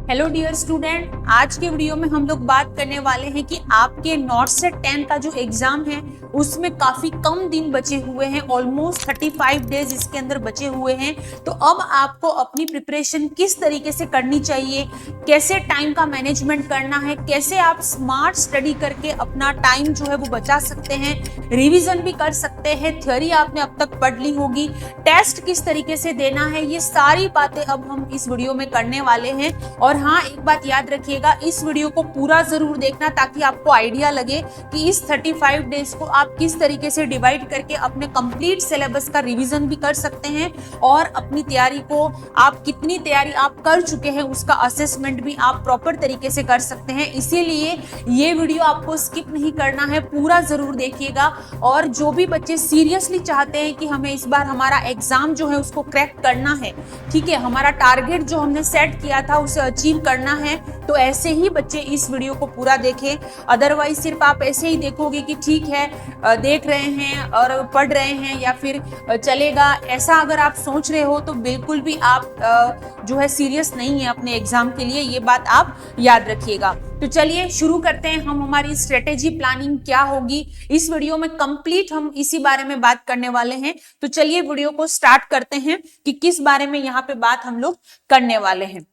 Hello dear student, आज के video में हम लोग बात करने वाले हैं कि आपके नॉट सेट 10 का जो एग्जाम है उसमें काफी कम दिन बचे हुए हैं। ऑलमोस्ट 35 डेज इसके अंदर बचे हुए हैं। तो अब आपको अपनी प्रिपरेशन किस तरीके से करनी चाहिए, कैसे टाइम का मैनेजमेंट करना है, कैसे आप स्मार्ट स्टडी करके अपना टाइम जो है वो बचा सकते हैं, रिवीजन भी कर सकते हैं, थ्योरी आपने अब तक पढ़ ली होगी, टेस्ट किस तरीके से देना है, ये सारी बातें अब हम इस वीडियो में करने वाले हैं। और हाँ, एक बात याद रखिएगा, इस वीडियो को पूरा जरूर देखना ताकि आपको आइडिया लगे कि इस 35 डेज को आप किस तरीके से डिवाइड करके अपने कंप्लीट सिलेबस का रिवीजन भी कर सकते हैं और अपनी तैयारी को आप कितनी तैयारी आप कर चुके हैं उसका असेसमेंट भी आप प्रॉपर तरीके से कर सकते हैं। इसीलिए ये वीडियो आपको स्किप नहीं करना है, पूरा जरूर देखिएगा। और जो भी बच्चे सीरियसली चाहते हैं कि हमें इस बार हमारा एग्जाम जो है उसको क्रैक करना है, ठीक है, हमारा टारगेट जो हमने सेट किया था उसे अचीव करना है, तो ऐसे ही बच्चे इस वीडियो को पूरा देखें। अदरवाइज सिर्फ आप ऐसे ही देखोगे कि ठीक है देख रहे हैं और पढ़ रहे हैं या फिर चलेगा, ऐसा अगर आप सोच रहे हो तो बिल्कुल भी आप जो है सीरियस नहीं है अपने एग्जाम के लिए, ये बात आप याद रखिएगा। तो चलिए शुरू करते हैं। हम हमारी स्ट्रेटेजी प्लानिंग क्या होगी इस वीडियो में कंप्लीट हम इसी बारे में बात करने वाले हैं। तो चलिए वीडियो को स्टार्ट करते हैं कि किस बारे में यहाँ पे बात हम लोग करने वाले हैं।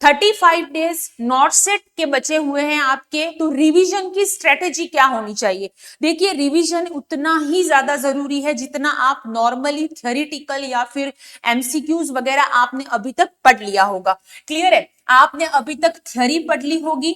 35 डेज नॉट सेट के बचे हुए हैं आपके, तो रिवीजन की स्ट्रेटेजी क्या होनी चाहिए। देखिए, रिवीजन उतना ही ज्यादा जरूरी है जितना आप नॉर्मली थ्योरेटिकल या फिर एमसीक्यूज वगैरह आपने अभी तक पढ़ लिया होगा। क्लियर है, आपने अभी तक थ्योरी पढ़ ली होगी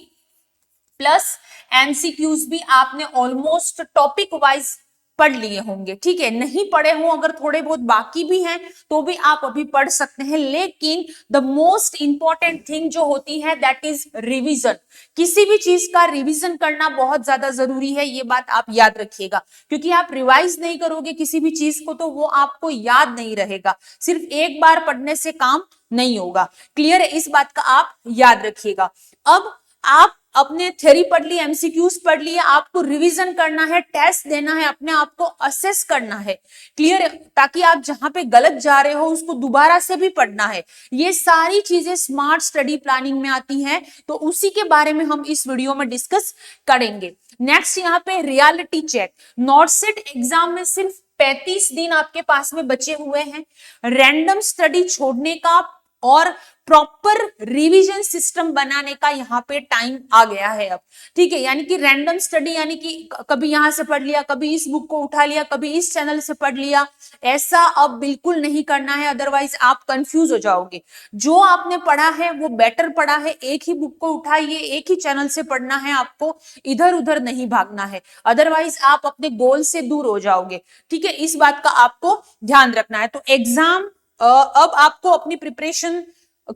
प्लस एमसीक्यूज भी आपने ऑलमोस्ट टॉपिक वाइज पढ़ लिए होंगे। ठीक है, नहीं पढ़े हो अगर थोड़े बहुत बाकी भी हैं तो भी आप अभी पढ़ सकते हैं। लेकिन द मोस्ट इंपॉर्टेंट थिंग जो होती है दैट इज रिवीजन। किसी भी चीज का रिवीजन करना बहुत ज्यादा जरूरी है, ये बात आप याद रखिएगा, क्योंकि आप रिवाइज नहीं करोगे किसी भी चीज को तो वो आपको याद नहीं रहेगा। सिर्फ एक बार पढ़ने से काम नहीं होगा। क्लियर है, इस बात का आप याद रखिएगा। अब आप अपने थ्योरी पढ़ ली, एमसीक्यूज पढ़ लिए, आपको रिवीजन करना है, टेस्ट देना है, अपने आप को असेस करना है। क्लियर है, ताकि आप जहां पे गलत जा रहे हो उसको दोबारा से भी पढ़ना है। ये सारी चीजें स्मार्ट स्टडी प्लानिंग में आती हैं, तो उसी के बारे में हम इस वीडियो में डिस्कस करेंगे। नेक्स्ट यहाँ पे reality check. NORCET exam में सिर्फ 35 दिन आपके पास में बचे हुए हैं। रैंडम स्टडी छोड़ने का और प्रॉपर रिवीजन सिस्टम बनाने का यहाँ पे टाइम आ गया है अब। ठीक है, यानी कि रैंडम स्टडी, यानी कि कभी यहां से पढ़ लिया, कभी इस बुक को उठा लिया, कभी इस चैनल से पढ़ लिया, ऐसा अब बिल्कुल नहीं करना है, अदरवाइज आप कंफ्यूज हो जाओगे। जो आपने पढ़ा है वो बेटर पढ़ा है, एक ही बुक को उठाइए, एक ही चैनल से पढ़ना है, आपको इधर उधर नहीं भागना है, अदरवाइज आप अपने गोल से दूर हो जाओगे। ठीक है, इस बात का आपको ध्यान रखना है। तो एग्जाम अब आपको अपनी प्रिपरेशन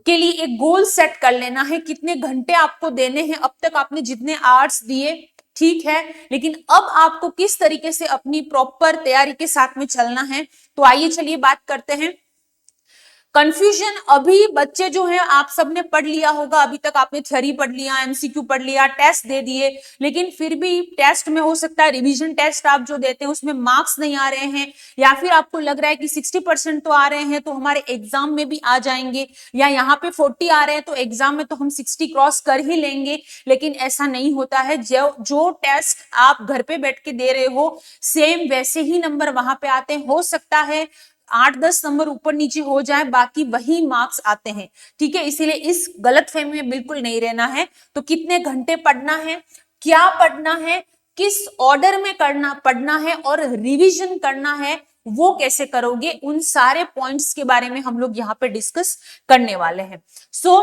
के लिए एक गोल सेट कर लेना है, कितने घंटे आपको देने हैं। अब तक आपने जितने आवर्स दिए ठीक है, लेकिन अब आपको किस तरीके से अपनी प्रॉपर तैयारी के साथ में चलना है। तो आइए चलिए बात करते हैं। कंफ्यूजन, अभी बच्चे जो हैं आप सबने पढ़ लिया होगा, अभी तक आपने थ्योरी पढ़ लिया, एमसीक्यू पढ़ लिया, टेस्ट दे दिए, लेकिन फिर भी टेस्ट में हो सकता है रिवीजन टेस्ट आप जो देते हैं उसमें मार्क्स नहीं आ रहे हैं, या फिर आपको लग रहा है कि 60% तो आ रहे हैं तो हमारे एग्जाम में भी आ जाएंगे, या यहाँ पे 40 आ रहे हैं तो एग्जाम में तो हम 60 क्रॉस कर ही लेंगे। लेकिन ऐसा नहीं होता है। जो टेस्ट आप घर पे बैठ के दे रहे हो सेम वैसे ही नंबर वहां पे आते हैं। हो सकता है 8-10 नंबर ऊपर नीचे हो जाए, बाकी वही मार्क्स आते हैं। ठीक है, इसीलिए इस गलतफहमी में बिल्कुल नहीं रहना है। तो कितने घंटे पढ़ना है, क्या पढ़ना है, किस ऑर्डर में पढ़ना है और रिवीजन करना है, वो कैसे करोगे, उन सारे पॉइंट्स के बारे में हम लोग यहाँ पे डिस्कस करने वाले हैं। So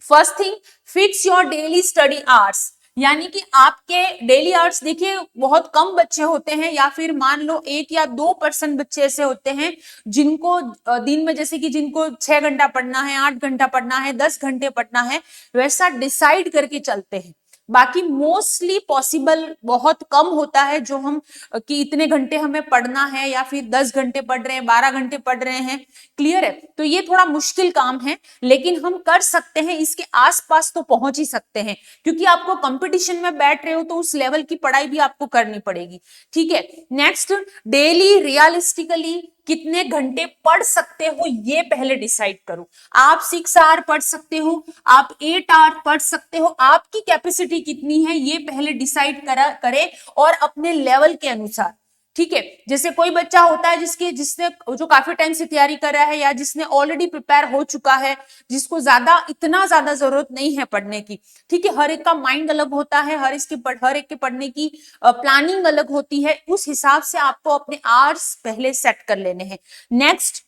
first thing, fix your daily study hours. यानी कि आपके डेली आवर्स, देखिए बहुत कम बच्चे होते हैं, या फिर मान लो 1 या 2% बच्चे ऐसे होते हैं जिनको दिन में, जैसे कि जिनको 6 घंटा पढ़ना है, 8 घंटा पढ़ना है, 10 घंटे पढ़ना है, वैसा डिसाइड करके चलते हैं। बाकी मोस्टली पॉसिबल बहुत कम होता है जो हम कि इतने घंटे हमें पढ़ना है, या फिर 10 घंटे पढ़ रहे हैं, 12 घंटे पढ़ रहे हैं। क्लियर है, तो ये थोड़ा मुश्किल काम है, लेकिन हम कर सकते हैं, इसके आसपास तो पहुंच ही सकते हैं, क्योंकि आपको कंपटीशन में बैठ रहे हो तो उस लेवल की पढ़ाई भी आपको करनी पड़ेगी। ठीक है, नेक्स्ट, डेली रियलिस्टिकली कितने घंटे पढ़ सकते हो ये पहले डिसाइड करो। आप 6 आवर पढ़ सकते हो, आप 8 आवर पढ़ सकते हो, आपकी कैपेसिटी कितनी है ये पहले डिसाइड करें और अपने लेवल के अनुसार, ठीक है। जैसे कोई बच्चा होता है जिसने जो काफी टाइम से तैयारी कर रहा है या जिसने ऑलरेडी प्रिपेयर हो चुका है, जिसको इतना ज्यादा जरूरत नहीं है पढ़ने की, ठीक है। हर एक का माइंड अलग होता है, हर एक के पढ़ने की प्लानिंग अलग होती है, उस हिसाब से आपको अपने आवर्स पहले सेट कर लेने हैं। नेक्स्ट,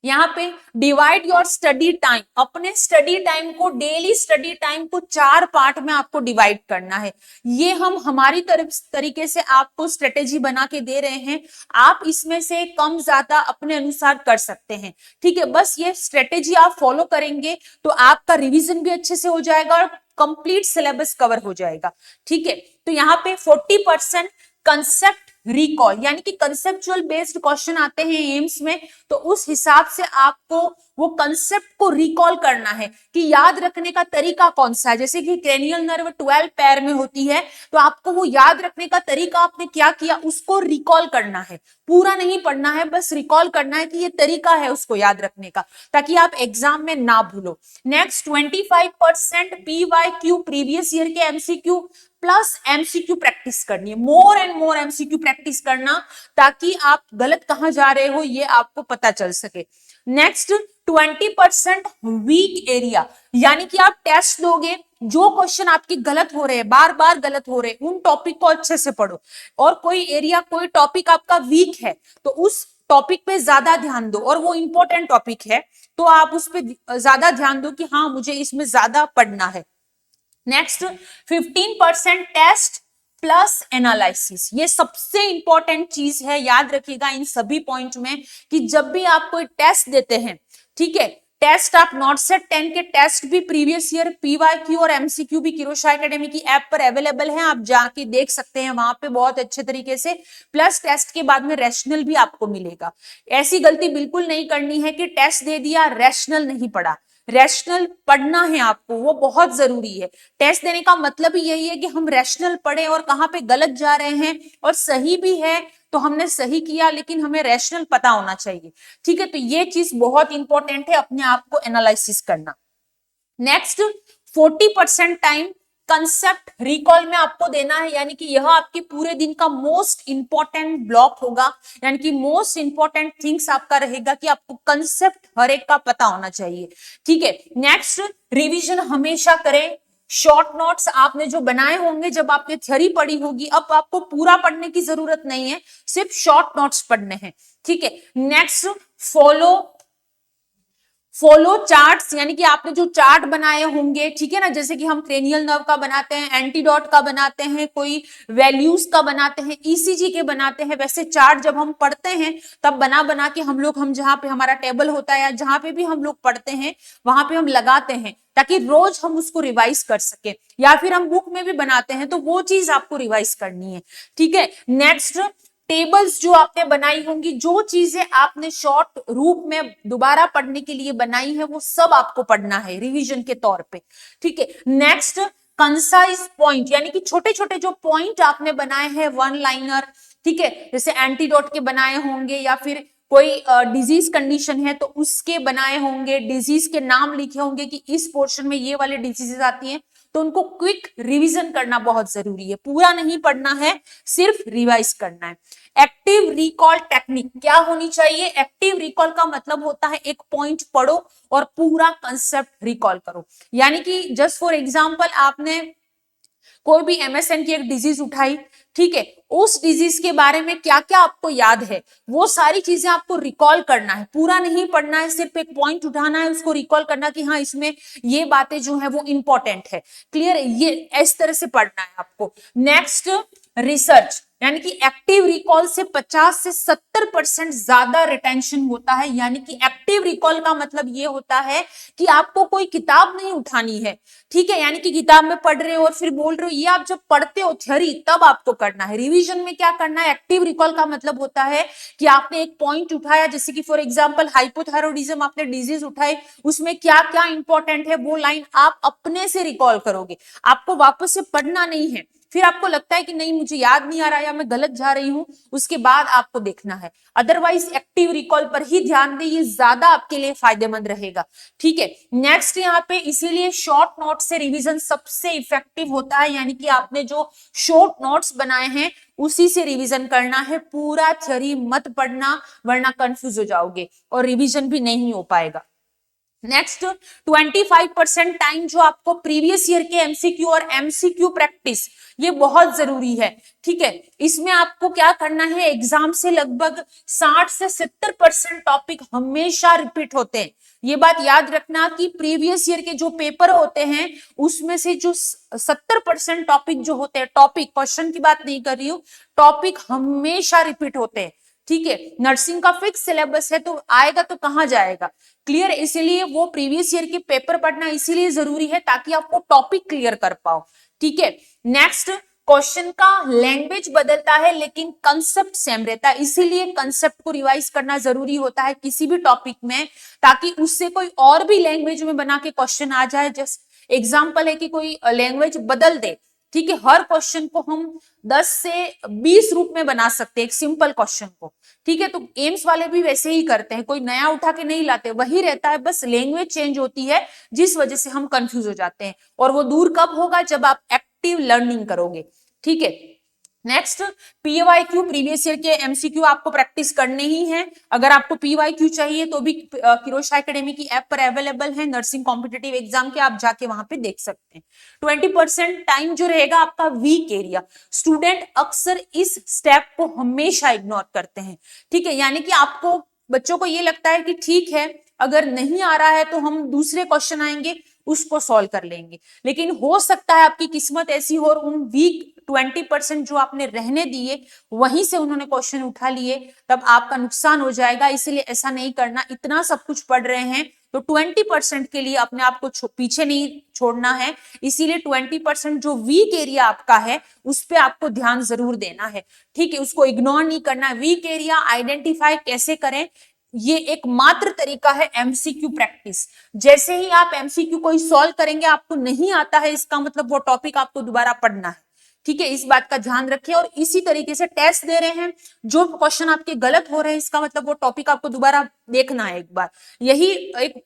यहाँ पे डिवाइड योर स्टडी टाइम, अपने स्टडी टाइम को, डेली स्टडी टाइम को 4 पार्ट में आपको डिवाइड करना है। ये हम हमारी तरीके से आपको स्ट्रेटेजी बना के दे रहे हैं, आप इसमें से कम ज्यादा अपने अनुसार कर सकते हैं, ठीक है। बस ये स्ट्रेटेजी आप फॉलो करेंगे तो आपका रिवीजन भी अच्छे से हो जाएगा और कंप्लीट सिलेबस कवर हो जाएगा, ठीक है। तो यहाँ पे 40% कंसेप्ट रिकॉल, यानी कि कंसेप्चुअल बेस्ड क्वेश्चन आते हैं एम्स में, तो उस हिसाब से आपको वो कंसेप्ट को रिकॉल करना है कि याद रखने का तरीका कौन सा है। जैसे कि क्रेनियल नर्व 12 पैर में होती है, तो आपको वो याद रखने का तरीका आपने क्या किया उसको रिकॉल करना है, पूरा नहीं पढ़ना है, बस रिकॉल करना है कि ये तरीका है उसको याद रखने का, ताकि आप एग्जाम में ना भूलो। नेक्स्ट, 25% PYQ, प्रीवियस ईयर के MCQ प्लस MCQ प्रैक्टिस करनी है, more and more MCQ practice करना, ताकि आप गलत कहां जा रहे हो ये आपको पता चल सके। नेक्स्ट, 20% वीक एरिया, यानी कि आप टेस्ट दोगे, जो क्वेश्चन आपके गलत हो रहे हैं, बार बार गलत हो रहे हैं, उन टॉपिक को अच्छे से पढ़ो, और कोई एरिया, कोई टॉपिक आपका वीक है तो उस टॉपिक पे ज्यादा ध्यान दो, और वो इंपॉर्टेंट टॉपिक है तो आप उस पर ज्यादा ध्यान दो कि हाँ मुझे इसमें ज्यादा पढ़ना है। नेक्स्ट, 15% टेस्ट प्लस एनालिसिस, ये सबसे इंपॉर्टेंट चीज है, याद रखिएगा इन सभी पॉइंट में कि जब भी आप कोई टेस्ट देते हैं, ठीक है, टेस्ट आप नॉट सेट 10 के टेस्ट भी, प्रीवियस ईयर PYQ और MCQ भी किरोशा एकेडमी की ऐप पर अवेलेबल है, आप जाके देख सकते हैं वहां पे बहुत अच्छे तरीके से, प्लस टेस्ट के बाद में रैशनल भी आपको मिलेगा। ऐसी गलती बिल्कुल नहीं करनी है कि टेस्ट दे दिया रैशनल नहीं पढ़ा, रैशनल पढ़ना है आपको, वो बहुत जरूरी है। टेस्ट देने का मतलब ही यही है कि हम रैशनल पढ़ें और कहाँ पे गलत जा रहे हैं, और सही भी है तो हमने सही किया, लेकिन हमें रैशनल पता होना चाहिए, ठीक है। तो ये चीज बहुत इंपॉर्टेंट है, अपने आप को एनालिसिस करना। नेक्स्ट, 40% टाइम कंसेप्ट रिकॉल में आपको देना है, यानी कि यह आपके पूरे दिन का मोस्ट इंपॉर्टेंट ब्लॉक होगा, यानी कि मोस्ट इंपॉर्टेंट थिंग्स आपका रहेगा कि आपको कंसेप्ट हर एक का पता होना चाहिए, ठीक है। नेक्स्ट, रिवीजन हमेशा करें। शॉर्ट नोट्स आपने जो बनाए होंगे जब आपने थ्योरी पढ़ी होगी, अब आपको पूरा पढ़ने की जरूरत नहीं है, सिर्फ शॉर्ट नोट्स पढ़ने हैं, ठीक है। नेक्स्ट, फॉलो चार्ट्स, यानी कि आपने जो चार्ट बनाए होंगे, ठीक है ना, जैसे कि हम क्रेनियल नर्व का बनाते हैं, एंटीडोट का बनाते हैं, कोई वैल्यूज का बनाते हैं, ECG के बनाते हैं, वैसे चार्ट जब हम पढ़ते हैं तब बना बना के हम जहाँ पे हमारा टेबल होता है या जहाँ पे भी हम लोग पढ़ते हैं वहां पे हम लगाते हैं, ताकि रोज हम उसको रिवाइज कर सके, या फिर हम बुक में भी बनाते हैं तो वो चीज आपको रिवाइज करनी है, ठीक है। नेक्स्ट, टेबल्स जो आपने बनाई होंगी, जो चीजें आपने शॉर्ट रूप में दोबारा पढ़ने के लिए बनाई है, वो सब आपको पढ़ना है रिवीजन के तौर पे, ठीक है। नेक्स्ट, कंसाइज पॉइंट, यानी कि छोटे छोटे जो पॉइंट आपने बनाए हैं, वन लाइनर, ठीक है, जैसे एंटीडोट के बनाए होंगे, या फिर कोई डिजीज कंडीशन है तो उसके बनाए होंगे, डिजीज के नाम लिखे होंगे कि इस पोर्शन में ये वाले डिजीजेस आती हैं, तो उनको क्विक रिवीजन करना बहुत जरूरी है, पूरा नहीं पढ़ना है, सिर्फ रिवाइज करना है। एक्टिव रिकॉल टेक्निक क्या होनी चाहिए? एक्टिव रिकॉल का मतलब होता है एक पॉइंट पढ़ो और पूरा कंसेप्ट रिकॉल करो, यानी कि जस्ट फॉर एग्जांपल आपने कोई भी MSN की एक डिजीज उठाई, ठीक है, उस डिजीज के बारे में क्या क्या आपको याद है वो सारी चीजें आपको रिकॉल करना है, पूरा नहीं पढ़ना है, सिर्फ एक पॉइंट उठाना है, उसको रिकॉल करना कि हाँ इसमें ये बातें जो है वो इंपॉर्टेंट है, क्लियर, ये इस तरह से पढ़ना है आपको। नेक्स्ट, रिसर्च, यानी कि एक्टिव रिकॉल से 50 से 70% ज्यादा रिटेंशन होता है, यानी कि एक्टिव रिकॉल का मतलब ये होता है कि आपको कोई किताब नहीं उठानी है, ठीक है, यानी कि किताब में पढ़ रहे हो और फिर बोल रहे हो, ये आप जब पढ़ते हो थ्योरी तब आपको करना है, रिवीजन में क्या करना है। एक्टिव रिकॉल का मतलब होता है कि आपने एक पॉइंट उठाया, जैसे कि फॉर एग्जांपल हाइपोथायरॉयडिज्म आपने डिजीज उठाई, उसमें क्या क्या इंपॉर्टेंट है वो लाइन आप अपने से रिकॉल करोगे, आपको वापस से पढ़ना नहीं है, फिर आपको लगता है कि नहीं मुझे याद नहीं आ रहा या मैं गलत जा रही हूं, उसके बाद आपको देखना है। अदरवाइज एक्टिव रिकॉल पर ही ध्यान दें, ये ज्यादा आपके लिए फायदेमंद रहेगा। ठीक है, नेक्स्ट यहाँ पे इसीलिए शॉर्ट नोट से रिवीजन सबसे इफेक्टिव होता है, यानी कि आपने जो शॉर्ट नोट्स बनाए हैं उसी से रिवीजन करना है, पूरा थ्योरी मत पढ़ना वरना कंफ्यूज हो जाओगे और रिवीजन भी नहीं हो पाएगा। नेक्स्ट 25% टाइम जो आपको प्रीवियस ईयर के एमसीक्यू और एमसीक्यू प्रैक्टिस, ये बहुत जरूरी है। ठीक है, इसमें आपको क्या करना है, एग्जाम से लगभग 60 से 70% टॉपिक हमेशा रिपीट होते हैं। ये बात याद रखना कि प्रीवियस ईयर के जो पेपर होते हैं उसमें से जो 70% टॉपिक जो होते हैं, टॉपिक क्वेश्चन की बात नहीं कर रही हूं, टॉपिक हमेशा रिपीट होते हैं। ठीक है, नर्सिंग का फिक्स सिलेबस है तो आएगा तो कहां जाएगा, क्लियर। इसीलिए वो प्रीवियस ईयर के पेपर पढ़ना इसीलिए जरूरी है ताकि आपको टॉपिक क्लियर कर पाओ। ठीक है, नेक्स्ट क्वेश्चन का लैंग्वेज बदलता है लेकिन कंसेप्ट सेम रहता है, इसीलिए कंसेप्ट को रिवाइज करना जरूरी होता है किसी भी टॉपिक में, ताकि उससे कोई और भी लैंग्वेज में बना के क्वेश्चन आ जाए। जस्ट एग्जांपल है कि कोई लैंग्वेज बदल दे, ठीक है, हर क्वेश्चन को हम 10 से 20 रूप में बना सकते हैं एक सिंपल क्वेश्चन को। ठीक है, तो एम्स वाले भी वैसे ही करते हैं, कोई नया उठा के नहीं लाते, वही रहता है, बस लैंग्वेज चेंज होती है जिस वजह से हम कंफ्यूज हो जाते हैं। और वो दूर कब होगा, जब आप एक्टिव लर्निंग करोगे। ठीक है, नेक्स्ट पीवाईक्यू, प्रीवियस ईयर के एमसीक्यू आपको प्रैक्टिस करने ही है। अगर आपको पीवाईक्यू चाहिए तो भी किरोशा एकेडमी की ऐप पर अवेलेबल है, नर्सिंग कॉम्पिटिटिव एग्जाम के, आप जाके वहां पे देख सकते हैं। 20% टाइम जो रहेगा आपका वीक एरिया, स्टूडेंट अक्सर इस स्टेप को हमेशा इग्नोर करते हैं। ठीक है, यानी कि आपको बच्चों को ये लगता है कि ठीक है अगर नहीं आ रहा है तो हम दूसरे क्वेश्चन आएंगे उसको सॉल्व कर लेंगे, लेकिन हो सकता है आपकी किस्मत ऐसी हो और उन वीक 20% जो आपने रहने दिए वहीं से उन्होंने क्वेश्चन उठा लिए, तब आपका नुकसान हो जाएगा। इसलिए ऐसा नहीं करना, इतना सब कुछ पढ़ रहे हैं तो 20% के लिए अपने आप को पीछे नहीं छोड़ना है। इसीलिए 20% जो वीक एरिया आपका है उस पर आपको ध्यान जरूर देना है। ठीक है, उसको इग्नोर नहीं करना। वीक एरिया आइडेंटिफाई कैसे करें, ये एक मात्र तरीका है एमसीक्यू प्रैक्टिस। जैसे ही आप एमसीक्यू कोई सॉल्व करेंगे, आपको नहीं आता है इसका मतलब वो टॉपिक आपको दोबारा पढ़ना है। ठीक है, इस बात का ध्यान रखिए। और इसी तरीके से टेस्ट दे रहे हैं, जो क्वेश्चन आपके गलत हो रहे हैं इसका मतलब वो टॉपिक आपको दोबारा देखना है एक बार। यही एक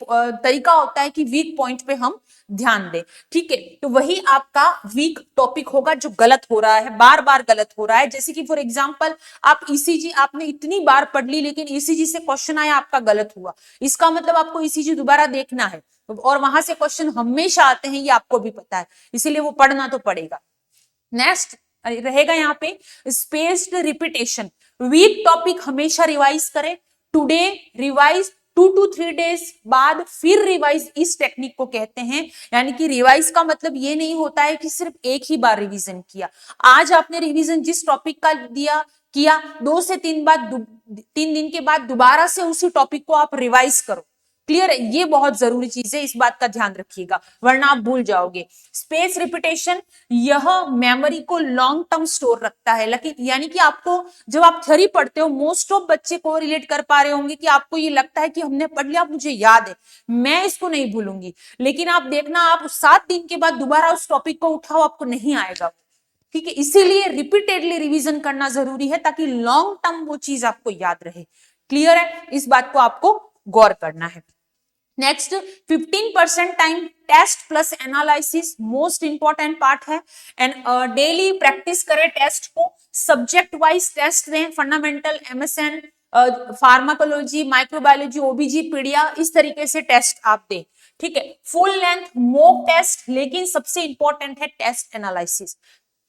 तरीका होता है कि वीक पॉइंट पे हम ध्यान दें। ठीक है, तो वही आपका वीक टॉपिक होगा जो गलत हो रहा है, बार बार गलत हो रहा है। जैसे कि फॉर एग्जाम्पल आप ईसीजी आपने इतनी बार पढ़ ली लेकिन ईसीजी से क्वेश्चन आया आपका गलत हुआ, इसका मतलब आपको ईसीजी दोबारा देखना है और वहां से क्वेश्चन हमेशा आते हैं, ये आपको भी पता है, इसीलिए वो पढ़ना तो पड़ेगा। नेक्स्ट रहेगा यहाँ पे स्पेस्ड रिपीटेशन। वीक टॉपिक हमेशा रिवाइज करें, टुडे रिवाइज, 2 to 3 डेज बाद फिर रिवाइज, इस टेक्निक को कहते हैं। यानी कि रिवाइज का मतलब ये नहीं होता है कि सिर्फ एक ही बार रिवीजन किया। आज आपने रिवीजन जिस टॉपिक का दिया किया, 2 से 3 दिन के बाद दोबारा से उसी टॉपिक को आप रिवाइज करो। क्लियर है, ये बहुत जरूरी चीज है, इस बात का ध्यान रखिएगा वरना आप भूल जाओगे। स्पेस रिपीटेशन, यह मेमोरी को लॉन्ग टर्म स्टोर रखता है। लेकिन यानी कि आपको जब आप थ्योरी पढ़ते हो, मोस्ट ऑफ बच्चे को रिलेट कर पा रहे होंगे कि आपको ये लगता है कि हमने पढ़ लिया, मुझे याद है, मैं इसको नहीं भूलूंगी। लेकिन आप देखना, आप 7 दिन के बाद दोबारा उस टॉपिक को उठाओ, आपको नहीं आएगा। ठीक है, इसीलिए रिपीटेडली रिवीजन करना जरूरी है ताकि लॉन्ग टर्म वो चीज आपको याद रहे। क्लियर है, इस बात को आपको गौर करना है। Next 15% time test plus analysis most important part है। एंड डेली प्रैक्टिस करें टेस्ट को, सब्जेक्ट वाइज टेस्ट दें, fundamental, MSN, pharmacology, microbiology, OBG, pedia, इस तरीके से टेस्ट आप दें। ठीक है, फुल लेंथ मॉक टेस्ट, लेकिन सबसे इंपॉर्टेंट है टेस्ट एनालिसिस।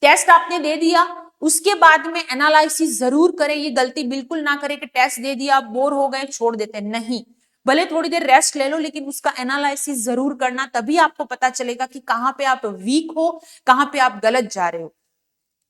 टेस्ट आपने दे दिया, उसके बाद में एनालिसिस जरूर करें। ये गलती बिल्कुल ना करें कि टेस्ट दे दिया, बोर हो गए, छोड़ देते, नहीं, भले थोड़ी देर रेस्ट ले लो लेकिन उसका एनालिसिस जरूर करना, तभी आपको पता चलेगा कि कहां पे आप वीक हो, कहां पे आप गलत जा रहे हो।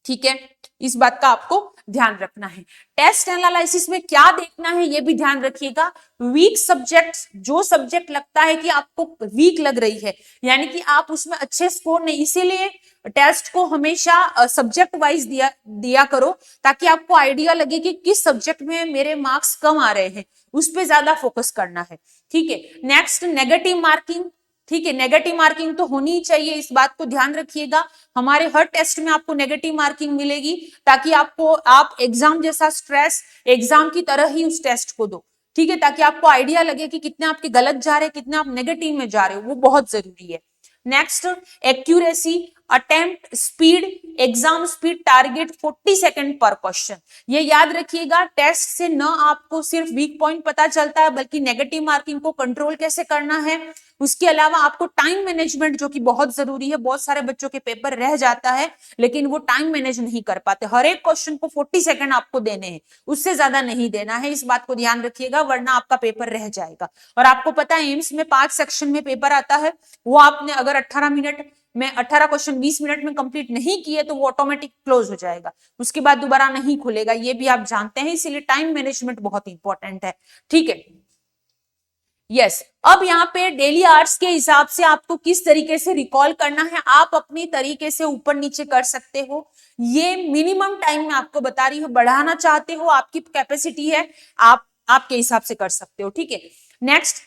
ठीक है, इस बात का आपको ध्यान रखना है। टेस्ट एनालिसिस में क्या देखना है ये भी ध्यान रखिएगा। वीक सब्जेक्ट, जो सब्जेक्ट लगता है कि आपको वीक लग रही है, यानी कि आप उसमें अच्छे स्कोर नहीं, इसीलिए टेस्ट को हमेशा सब्जेक्ट वाइज दिया करो ताकि आपको आइडिया लगे कि किस सब्जेक्ट में मेरे मार्क्स कम आ रहे हैं, उस पर ज्यादा फोकस करना है। ठीक है, नेक्स्ट नेगेटिव मार्किंग, ठीक है, नेगेटिव मार्किंग तो होनी ही चाहिए, इस बात को ध्यान रखिएगा। हमारे हर टेस्ट में आपको नेगेटिव मार्किंग मिलेगी, ताकि आप एग्जाम जैसा स्ट्रेस एग्जाम की तरह ही उस टेस्ट को दो, ठीक है, ताकि आपको आइडिया लगे कि कितने आपके गलत जा रहे हैं, कितने आप नेगेटिव में जा रहे हो, वो बहुत जरूरी है। Next, accuracy, attempt speed, exam speed, target 40 second पर क्वेश्चन। ये याद रखिएगा, टेस्ट से न आपको सिर्फ वीक पॉइंट पता चलता है, बल्कि नेगेटिव मार्किंग को कंट्रोल कैसे करना है, उसके अलावा आपको टाइम मैनेजमेंट जो कि बहुत जरूरी है। बहुत सारे बच्चों के पेपर रह जाता है, लेकिन वो टाइम मैनेज नहीं कर पाते। हर एक क्वेश्चन को 40 सेकंड आपको देने हैं, उससे ज्यादा नहीं देना है, इस बात को ध्यान रखिएगा, वरना आपका पेपर रह जाएगा। और आपको पता है एम्स में 5 सेक्शन में पेपर आता है, वो आपने अगर 18 मिनट में 18 क्वेश्चन 20 मिनट में कंप्लीट नहीं किए तो वो ऑटोमेटिक क्लोज हो जाएगा, उसके बाद दोबारा नहीं खुलेगा, ये भी आप जानते हैं। इसीलिए टाइम मैनेजमेंट बहुत इंपॉर्टेंट है, ठीक है। यस, अब यहाँ पे डेली आवर्स के हिसाब से आपको किस तरीके से रिकॉल करना है, आप अपनी तरीके से ऊपर नीचे कर सकते हो। ये मिनिमम टाइम में आपको बता रही हूँ, बढ़ाना चाहते हो आपकी कैपेसिटी है, आप आपके हिसाब से कर सकते हो, ठीक है। नेक्स्ट,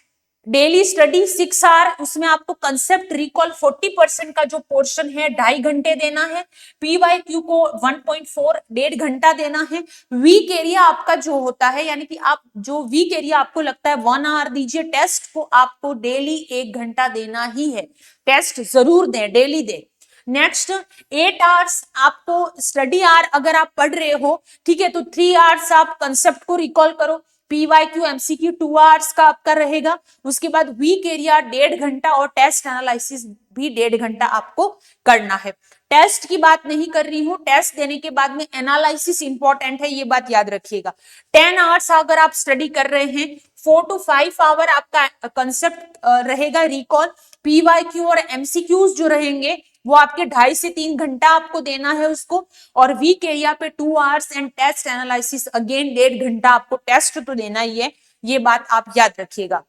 डेली स्टडी 6 आवर, उसमें आपको कंसेप्ट रिकॉल 40% का जो पोर्शन है 2.5 घंटे देना है, पीवाईक्यू को 1.4 1.5 घंटा देना है। वीक एरिया आपका जो होता है, यानी कि आप जो वीक एरिया आपको लगता है 1 आवर दीजिए, टेस्ट को आपको डेली 1 घंटा देना ही है, टेस्ट जरूर दें, डेली दें। नेक्स्ट, 8 आवर्स आपको स्टडी आवर अगर आप पढ़ रहे हो, ठीक है, तो 3 आवर्स आप कंसेप्ट को रिकॉल करो, पीवाईक्यू एमसीक्यू 2 आवर्स का आपका रहेगा। उसके बाद वीक एरिया 1.5 घंटा और टेस्ट एनालिसिस भी 1.5 घंटा आपको करना है। टेस्ट की बात नहीं कर रही हूं, टेस्ट देने के बाद में एनालिसिस इंपॉर्टेंट है, ये बात याद रखिएगा। 10 आवर्स अगर आप स्टडी कर रहे हैं, 4 to 5 आवर आपका कंसेप्ट रहेगा रिकॉल, पीवाईक्यू और एमसीक्यूज जो रहेंगे वो आपके 2.5 से 3 घंटा आपको देना है उसको, और वीक एरिया पे 2 hours and test analysis again 1.5 घंटा आपको टेस्ट तो देना ही है, ये बात आप याद रखिएगा।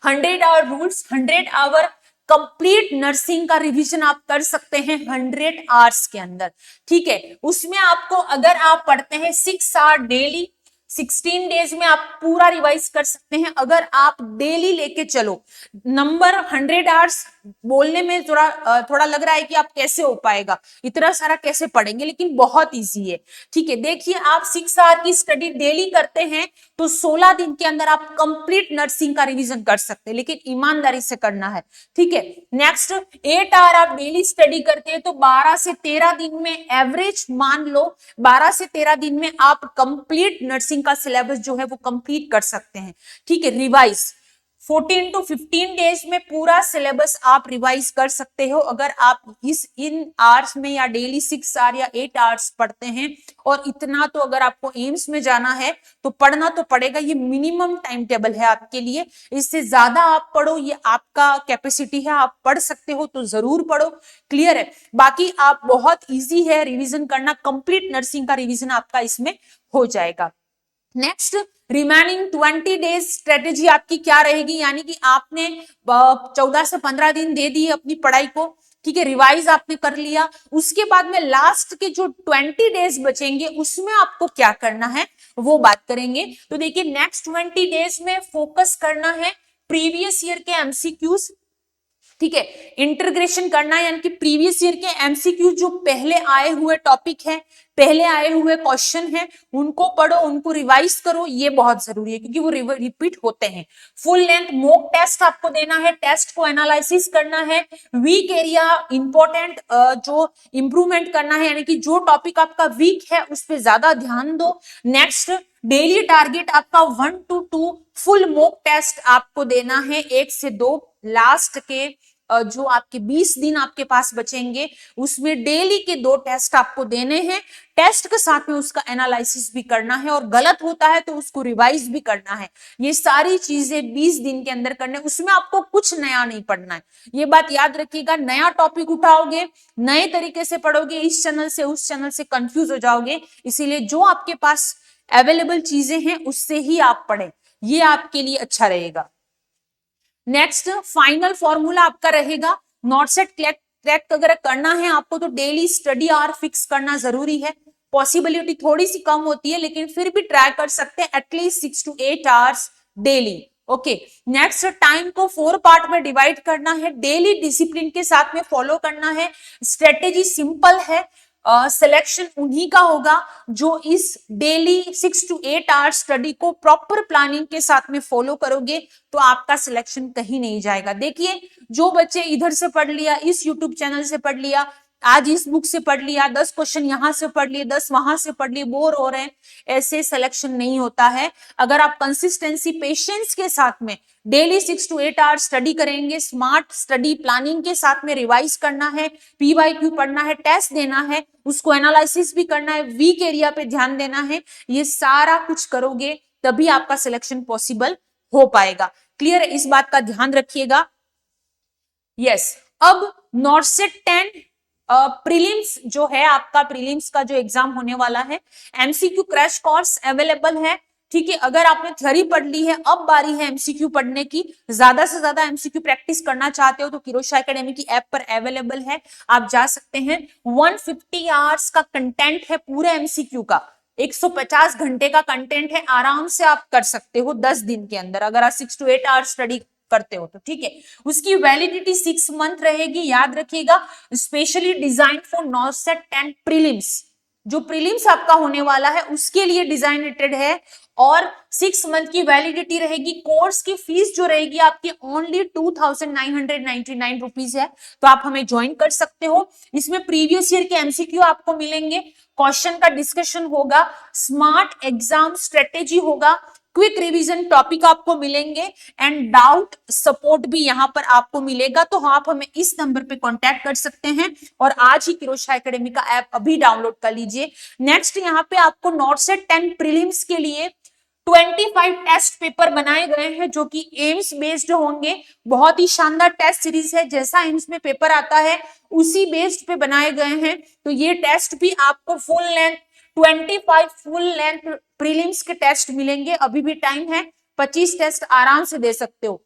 100 hour rules, 100 hour complete nursing का रिवीजन आप कर सकते हैं 100 आवर्स के अंदर, ठीक है। उसमें आपको अगर आप पढ़ते हैं 6 आवर डेली, 16 डेज में आप पूरा रिवाइज कर सकते हैं, अगर आप डेली लेके चलो। नंबर 100 आवर्स बोलने में थोड़ा लग रहा है कि आप कैसे हो पाएगा, इतना सारा कैसे पढ़ेंगे, लेकिन बहुत इजी है, ठीक है। देखिए, आप 6 आवर की स्टडी डेली करते हैं तो 16 दिन के अंदर आप कंप्लीट नर्सिंग का रिवीजन कर सकते हैं, लेकिन ईमानदारी से करना है, ठीक है। नेक्स्ट, 8 आवर आप डेली स्टडी करते हैं तो 12 से 13 दिन में एवरेज मान लो, 12 से 13 दिन में आप कंप्लीट नर्सिंग का सिलेबस जो है वो कंप्लीट कर सकते हैं, ठीक है। रिवाइज 14 to 15 डेज में पूरा सिलेबस आप रिवाइज कर सकते हो, अगर आप इन आवर्स में या डेली 6 आवर या 8 आवर्स पढ़ते हैं। और इतना तो अगर आपको एम्स में जाना है तो पढ़ना तो पड़ेगा, ये मिनिमम टाइम टेबल है आपके लिए, इससे ज्यादा आप पढ़ो, ये आपका कैपेसिटी है, आप पढ़ सकते हो तो जरूर पढ़ो, क्लियर है। बाकी आप बहुत ईजी है रिविजन करना, कंप्लीट नर्सिंग का रिविजन आपका इसमें हो जाएगा। नेक्स्ट, रिमेनिंग 20 डेज स्ट्रेटेजी आपकी क्या रहेगी, यानी कि आपने 14 से 15 दिन दे दिए अपनी पढ़ाई को, ठीक है, रिवाइज आपने कर लिया। उसके बाद में लास्ट के जो 20 डेज बचेंगे उसमें आपको क्या करना है वो बात करेंगे। तो देखिए, नेक्स्ट 20 डेज में फोकस करना है प्रीवियस ईयर के एमसीक्यूज, ठीक है, इंटीग्रेशन करना है, यानी कि प्रीवियस ईयर के एमसीक्यू जो पहले आए हुए टॉपिक है, पहले आए हुए क्वेश्चन है, उनको पढ़ो, उनको रिवाइज करो, ये बहुत जरूरी है क्योंकि वो रिपीट होते हैं। फुल लेंथ मॉक टेस्ट आपको देना है, टेस्ट को एनालिसिस करना है। वीक एरिया इंपॉर्टेंट जो इंप्रूवमेंट करना है, यानी कि जो टॉपिक आपका वीक है उस पर ज्यादा ध्यान दो। नेक्स्ट, डेली टारगेट आपका 1 to 2 फुल मॉक टेस्ट आपको देना है, 1 से 2 लास्ट के जो आपके 20 दिन आपके पास बचेंगे उसमें डेली के 2 टेस्ट आपको देने हैं। टेस्ट के साथ में उसका एनालिसिस भी करना है, और गलत होता है तो उसको रिवाइज भी करना है। ये सारी चीजें 20 दिन के अंदर करने, उसमें आपको कुछ नया नहीं पढ़ना है, ये बात याद रखिएगा। नया टॉपिक उठाओगे, नए तरीके से पढ़ोगे, इस चैनल से उस चैनल से कंफ्यूज हो जाओगे, इसीलिए जो आपके पास अवेलेबल चीजें हैं उससे ही आप पढ़ें, ये आपके लिए अच्छा रहेगा। नेक्स्ट, फाइनल फॉर्मूला आपका रहेगा, नॉट सेट क्रैक अगर करना है आपको तो डेली स्टडी आवर फिक्स करना जरूरी है। पॉसिबिलिटी थोड़ी सी कम होती है लेकिन फिर भी ट्राई कर सकते हैं, at least 6 to 8 hours daily, okay, next time को 4 पार्ट में डिवाइड करना है, डेली डिसिप्लिन के साथ में फॉलो करना है। स्ट्रेटेजी सिंपल है, सिलेक्शन उन्हीं का होगा जो इस डेली 6 to 8 आवर्स स्टडी को प्रॉपर प्लानिंग के साथ में फॉलो करोगे तो आपका सिलेक्शन कहीं नहीं जाएगा। देखिए, जो बच्चे इधर से पढ़ लिया, इस यूट्यूब चैनल से पढ़ लिया, आज इस बुक से पढ़ लिया, 10 क्वेश्चन यहां से पढ़ लिए, 10 वहां से पढ़ लिए, बोर हो रहे हैं, ऐसे सिलेक्शन नहीं होता है। अगर आप कंसिस्टेंसी, पेशेंस के साथ में डेली 6 to 8 आवर्स स्टडी करेंगे, स्मार्ट स्टडी प्लानिंग के साथ में रिवाइज करना है, PYQ पढ़ना है, टेस्ट देना है, उसको एनालिसिस भी करना है, वीक एरिया पे ध्यान देना है, ये सारा कुछ करोगे तभी आपका सिलेक्शन पॉसिबल हो पाएगा। क्लियर है? इस बात का ध्यान रखिएगा। यस, अब नॉर्सेट 10 प्रीलिम्स जो है, आपका प्रीलिम्स का जो एग्जाम होने वाला है, MCQ क्रैश कोर्स अवेलेबल है। ठीक है, अगर आपने थ्योरी पढ़ ली है, अब बारी है MCQ पढ़ने की। ज्यादा से ज्यादा MCQ प्रैक्टिस करना चाहते हो तो किरोशा एकेडमी की ऐप पर अवेलेबल है, आप जा सकते हैं। 150 आवर्स का कंटेंट है पूरे MCQ का, 150 घंटे का कंटेंट है, आराम से आप कर सकते हो 10 दिन के अंदर, अगर आप 6 to 8 आवर्स स्टडी करते हो तो। ठीक है, उसकी वैलिडिटी 6 मंथ रहेगी, याद रखिएगा। स्पेशली डिजाइन फॉर नॉर्सेट 10 प्रीलिम्स, जो प्रीलिम्स आपका होने वाला है उसके लिए डिजाइनेटेड है, और 6 मंथ की वैलिडिटी रहेगी। कोर्स की फीस जो रहेगी आपकी ओनली 2999 रुपीज है, तो आप हमें ज्वाइन कर सकते हो। इसमें प्रीवियस ईयर के MCQ आपको मिलेंगे, क्वेश्चन का डिस्कशन होगा, स्मार्ट एग्जाम स्ट्रेटेजी होगा, क्विक रिवीजन टॉपिक आपको मिलेंगे, एंड डाउट सपोर्ट भी यहां पर आपको मिलेगा। तो आप हमें इस नंबर पे कांटेक्ट कर सकते हैं, और आज ही किरोशा एकेडमी का ऐप अभी डाउनलोड कर लीजिए। नेक्स्ट, यहाँ पे आपको नॉर्सेट 10 प्रीलिम्स के लिए 25 टेस्ट पेपर बनाए गए हैं, जो कि एम्स बेस्ड होंगे। बहुत ही शानदार टेस्ट सीरीज है, जैसा एम्स में पेपर आता है उसी बेस्ड पे बनाए गए हैं। तो ये टेस्ट भी आपको full length 25 full length prelims के टेस्ट मिलेंगे, अभी भी टाइम है, 25 टेस्ट आराम से दे सकते हो।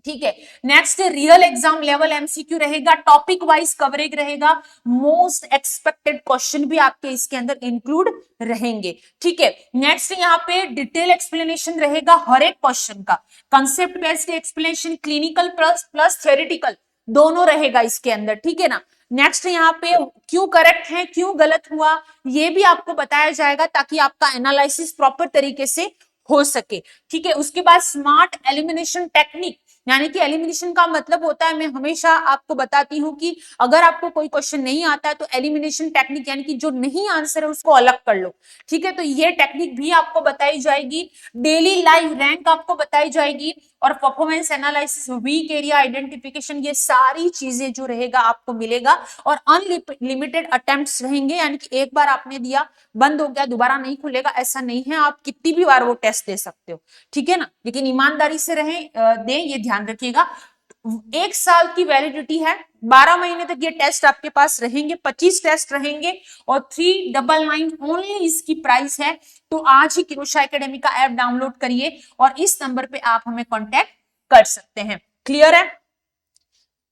ठीक है, next real exam level MCQ रहेगा, टॉपिक वाइज कवरेज रहेगा, मोस्ट एक्सपेक्टेड क्वेश्चन भी आपके इसके अंदर इंक्लूड रहेंगे। ठीक है, नेक्स्ट यहाँ पे डिटेल एक्सप्लेनेशन रहेगा हर एक क्वेश्चन का, concept based explanation, clinical plus theoretical दोनों रहेगा इसके अंदर। ठीक है ना। नेक्स्ट यहाँ पे क्यों करेक्ट है, क्यों गलत हुआ, ये भी आपको बताया जाएगा, ताकि आपका एनालिसिस प्रॉपर तरीके से हो सके। ठीक है, उसके बाद स्मार्ट एलिमिनेशन टेक्निक, यानी कि एलिमिनेशन का मतलब होता है, मैं हमेशा आपको बताती हूं कि अगर आपको कोई क्वेश्चन नहीं आता है तो एलिमिनेशन टेक्निक, यानी कि जो नहीं आंसर है उसको अलग कर लो। ठीक है, तो ये टेक्निक भी आपको बताई जाएगी। डेली लाइव रैंक आपको बताई जाएगी, और performance analysis, week area identification, ये सारी चीजें जो रहेगा आपको मिलेगा। और अनलिमिटेड अटेम्प्ट्स रहेंगे, यानी कि एक बार आपने दिया, बंद हो गया, दोबारा नहीं खुलेगा, ऐसा नहीं है, आप कितनी भी बार वो टेस्ट दे सकते हो। ठीक है ना, लेकिन ईमानदारी से रहें, दें, ये ध्यान रखिएगा। 1 साल की वैलिडिटी है, 12 महीने तक ये टेस्ट आपके पास रहेंगे, 25 टेस्ट रहेंगे, और 399 ओनली इसकी प्राइस है। तो आज ही किरोशा एकेडमी का ऐप डाउनलोड करिए, और इस नंबर पे आप हमें कांटेक्ट कर सकते हैं। क्लियर है?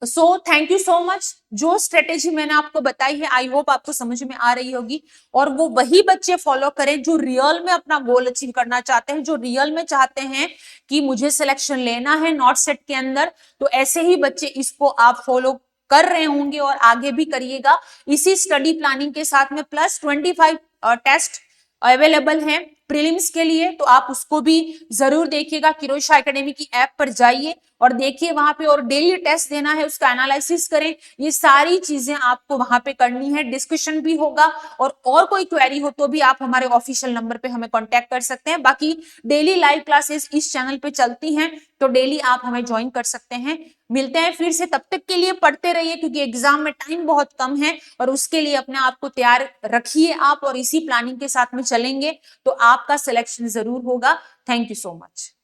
So thank you so much. जो स्ट्रेटेजी मैंने आपको बताई है, आई होप आपको समझ में आ रही होगी, और वो वही बच्चे फॉलो करें जो रियल में अपना गोल अचीव करना चाहते हैं, जो रियल में चाहते हैं कि मुझे सिलेक्शन लेना है नॉर्सेट के अंदर। तो ऐसे ही बच्चे इसको आप फॉलो कर रहे होंगे, और आगे भी करिएगा इसी स्टडी प्लानिंग के साथ में। प्लस 25 टेस्ट अवेलेबल है प्रीलिम्स के लिए, तो आप उसको भी जरूर देखिएगा। किरोशा एकेडमी की ऐप पर जाइए और देखिए वहां पे, और डेली टेस्ट देना है, उसका एनालिसिस करें, ये सारी चीजें आपको वहां पे करनी है। डिस्कशन भी होगा, और कोई क्वेरी हो तो भी आप हमारे ऑफिशियल नंबर पे हमें कांटेक्ट कर सकते हैं। बाकी डेली लाइव क्लासेस इस चैनल पे चलती हैं, तो डेली आप हमें ज्वाइन कर सकते हैं। मिलते हैं फिर से, तब तक के लिए पढ़ते रहिए, क्योंकि एग्जाम में टाइम बहुत कम है, और उसके लिए अपने आप को तैयार रखिए आप, और इसी प्लानिंग के साथ में चलेंगे तो आपका सिलेक्शन जरूर होगा। Thank you so much.